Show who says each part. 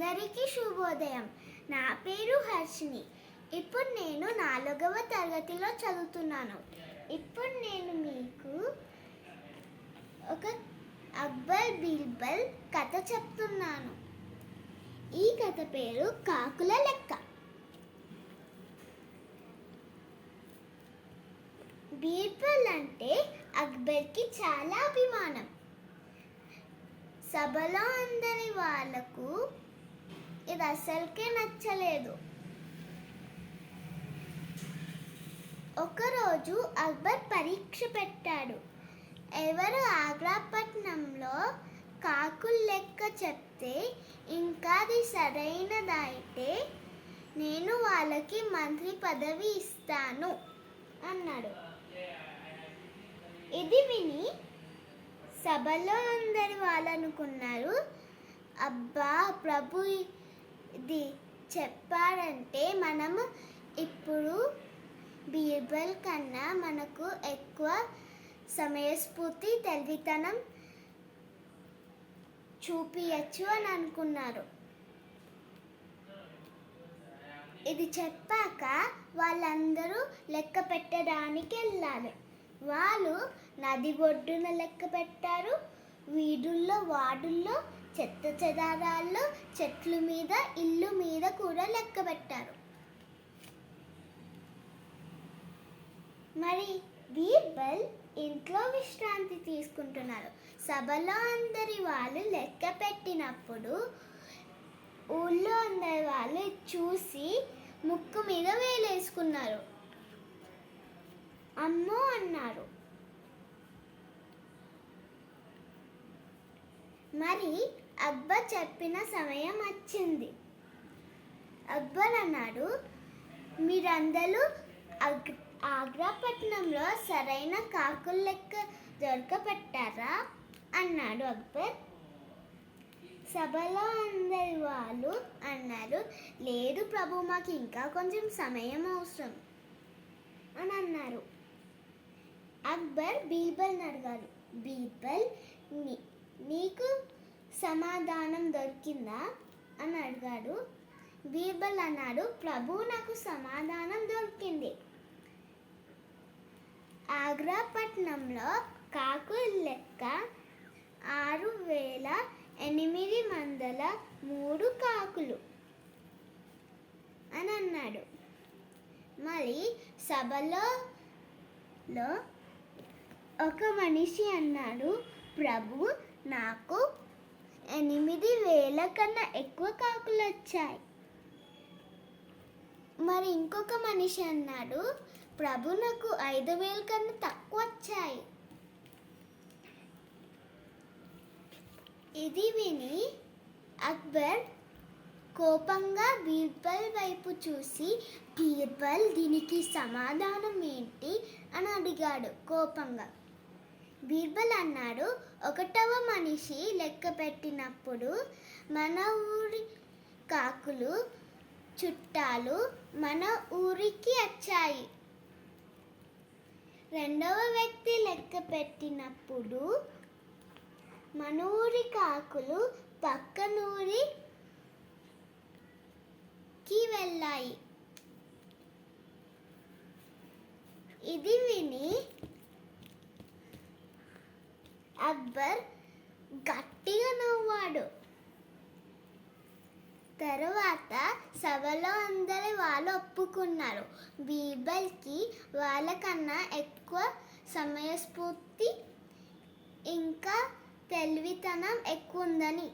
Speaker 1: అందరికీ శుభోదయం. నా పేరు హర్షిని. ఇప్పుడు నేను 4వ తరగతిలో చదువుతున్నాను. ఇప్పుడు నేను మీకు ఒక అక్బర్ బీర్బల్ కథ చెప్తున్నాను. ఈ కథ పేరు కాకుల లెక్క. బీర్బల్ అంటే అక్బర్కి చాలా అభిమానం. సభలో అందరి వాళ్ళకు ఇది అసలుకే నచ్చలేదు. ఒకరోజు అక్బర్ పరీక్ష పెట్టాడు. ఎవరు ఆగ్రాపట్నంలో కాకుల లెక్క చెప్తే ఇంకా అది సరైనదైతే నేను వాళ్ళకి మంత్రి పదవి ఇస్తాను అన్నాడు. ఇది విని సభలో అందరి వాళ్ళు అనుకున్నారు, అబ్బా ప్రభు ఇది చెప్పాడంటే మనము ఇప్పుడు బీర్బల్ కన్నా మనకు ఎక్కువ సమయస్ఫూర్తి తెలివితనం చూపించచ్చు అని అనుకున్నారు. ఇది చెప్పాక వాళ్ళందరూ లెక్క పెట్టడానికి వెళ్ళారు. వాళ్ళు నది ఒడ్డున లెక్క పెట్టారు, వీధుల్లో వాడుల్లో చెత్త చెదారాల్లో చెట్ల మీద ఇల్లు మీద కూడా లెక్క పెట్టారు. మరి బీర్బల్ ఇంట్లో విశ్రాంతి తీసుకుంటున్నారు. సభలో అందరి వాళ్ళు లెక్క పెట్టినప్పుడు ఊళ్ళో అందరి వాళ్ళు చూసి ముక్కు మీద వేలేసుకున్నారు. అమ్మో అన్నారు. మరి అక్బర్ చెప్పిన సమయం వచ్చింది. అక్బర్ అన్నాడు, మీరందరూ ఆగ్రాపట్నంలో సరైన కాకుల లెక్క దొరకపెట్టారా అన్నాడు అక్బర్. సభలో అందరి వాళ్ళు అన్నారు, లేదు ప్రభు, మాకు ఇంకా కొంచెం సమయం అవసరం అని అన్నారు. అక్బర్ బీర్బల్ని అడిగాడు, బీర్బల్ నీకు సమాధానం దొరికిందా అని అడిగాడు. బీర్బల్ అన్నాడు, ప్రభు నాకు సమాధానం దొరికింది. ఆగ్రాపట్నంలో కాకుల లెక్క 6803 కాకులు అని అన్నాడు. మరి సభలో ఒక మనిషి అన్నాడు, ప్రభు నాకు 8000 కన్నా ఎక్కువ కాకులు వచ్చాయి. మరి ఇంకొక మనిషి అన్నాడు, ప్రభు నాకు 5000 కన్నా తక్కువ వచ్చాయి. ఇది విని అక్బర్ కోపంగా బీర్బల్ వైపు చూసి, బీర్బల్ దీనికి సమాధానం ఏంటి అని అడిగాడు కోపంగా. బీర్బల్ అన్నాడు, 1వ మనిషి లెక్క పెట్టినప్పుడు మన ఊరి కాకులు చుట్టాలు మన ఊరికి వచ్చాయి. 2వ వ్యక్తి లెక్క పెట్టినప్పుడు మన ఊరి కాకులు పక్కనూరికి వెళ్ళాయి. ఇది విని అక్బర్ గట్టిగా నవ్వాడు. తరువాత సభలో అందరి వాళ్ళు ఒప్పుకున్నారు, బీర్బల్కి వాళ్ళకన్నా ఎక్కువ సమయస్ఫూర్తి ఇంకా తెలివితనం ఎక్కువ ఉందని.